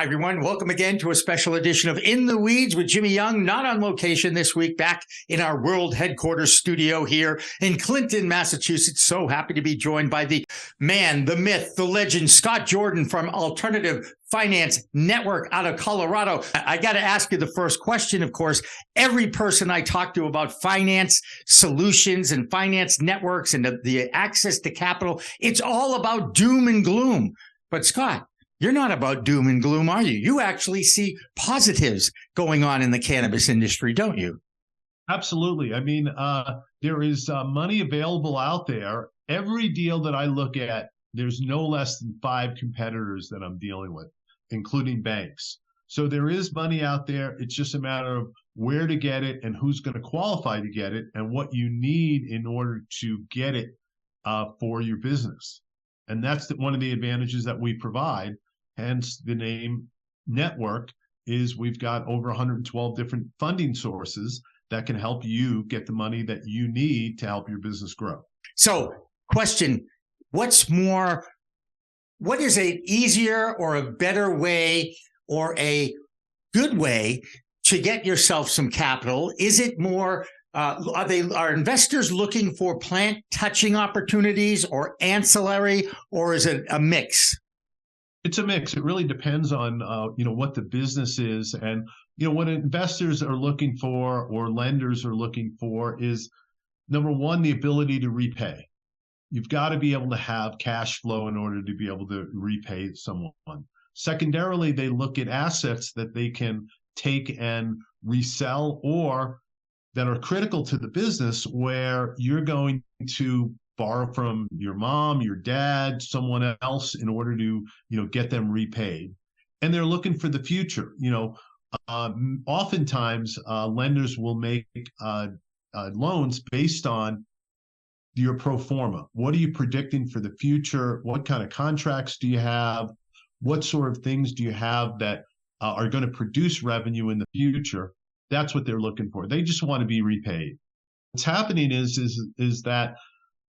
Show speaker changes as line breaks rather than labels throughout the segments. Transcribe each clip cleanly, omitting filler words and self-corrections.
everyone. Welcome again to a special edition of In the Weeds with Jimmy Young, not on location this week, back in our world headquarters studio here in Clinton, Massachusetts. So happy to be joined by the man, the myth, the legend, Scott Jordan from Alternative Finance Network out of Colorado. I got to ask you the first question, of course. Every person I talk to about finance solutions and finance networks and the access to capital, it's all about doom and gloom. But Scott, you're not about doom and gloom, are you? You actually see positives going on in the cannabis industry, don't you?
Absolutely. I mean, there is money available out there. Every deal that I look at, there's no less than 5 competitors that I'm dealing with, including banks. So there is money out there. It's just a matter of where to get it and who's going to qualify to get it and what you need in order to get it for your business. And that's one of the advantages that we provide. Hence the name network is we've got over 112 different funding sources that can help you get the money that you need to help your business grow.
So question, what is an easier or a better way or a good way to get yourself some capital? Is it more, are investors looking for plant touching opportunities or ancillary, or is it a mix?
It's a mix. It really depends on, what the business is. And, what investors are looking for or lenders are looking for is, number one, the ability to repay. You've got to be able to have cash flow in order to be able to repay someone. Secondarily, they look at assets that they can take and resell or that are critical to the business where you're going to borrow from your mom, your dad, someone else in order to, get them repaid. And they're looking for the future. Oftentimes lenders will make loans based on your pro forma. What are you predicting for the future? What kind of contracts do you have? What sort of things do you have that are going to produce revenue in the future? That's what they're looking for. They just want to be repaid. What's happening is that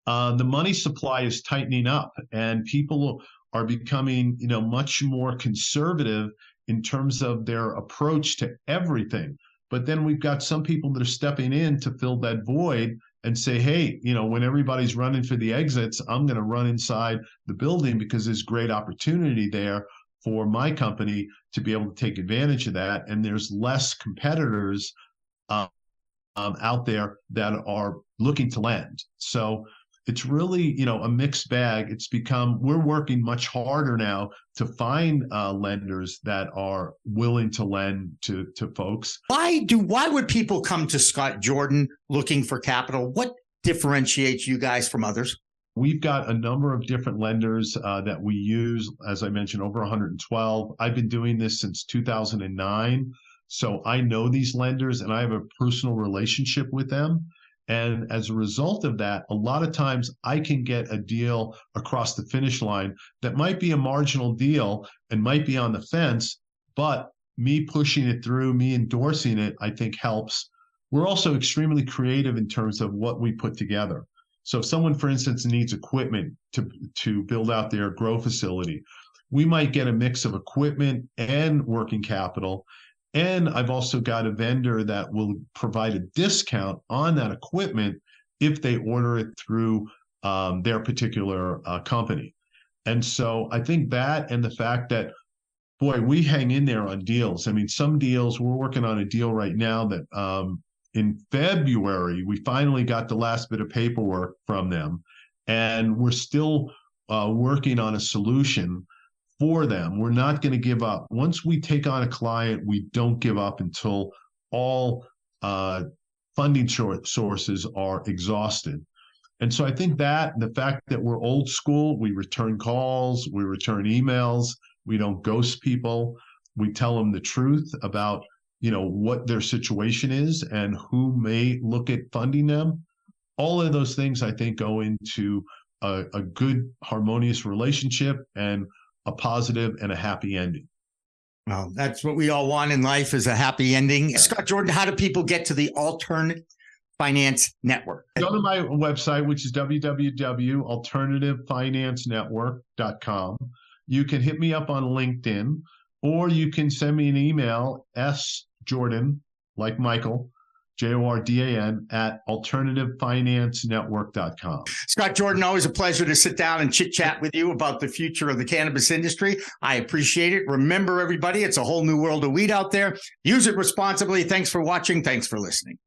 the money supply is tightening up and people are becoming, much more conservative in terms of their approach to everything. But then we've got some people that are stepping in to fill that void and say, hey, when everybody's running for the exits, I'm going to run inside the building because there's great opportunity there for my company to be able to take advantage of that. And there's less competitors out there that are looking to lend. So it's really, a mixed bag. We're working much harder now to find lenders that are willing to lend to folks.
Why would people come to Scott Jordan looking for capital? What differentiates you guys from others?
We've got a number of different lenders that we use, as I mentioned, over 112. I've been doing this since 2009. So I know these lenders and I have a personal relationship with them. And as a result of that, a lot of times I can get a deal across the finish line that might be a marginal deal and might be on the fence, but me pushing it through, me endorsing it, I think helps. We're also extremely creative in terms of what we put together. So if someone, for instance, needs equipment to build out their grow facility, we might get a mix of equipment and working capital. And I've also got a vendor that will provide a discount on that equipment if they order it through their particular company. And so I think that and the fact that, boy, we hang in there on deals. I mean, some deals, we're working on a deal right now that in February, we finally got the last bit of paperwork from them. And we're still working on a solution for them. We're not going to give up. Once we take on a client, we don't give up until all funding sources are exhausted. And so I think that the fact that we're old school, we return calls, we return emails, we don't ghost people, we tell them the truth about, what their situation is and who may look at funding them. All of those things, I think, go into a good, harmonious relationship and a positive and a happy ending.
Well, that's what we all want in life, is a happy ending. Scott Jordan, how do people get to the Alternative Finance Network?
Go to my website, which is www.alternativefinancenetwork.com. You can hit me up on LinkedIn. or you can send me an email, sjordan, like Michael, Jordan, at alternativefinancenetwork.com.
Scott Jordan, always a pleasure to sit down and chit chat with you about the future of the cannabis industry. I appreciate it. Remember, everybody, it's a whole new world of weed out there. Use it responsibly. Thanks for watching. Thanks for listening.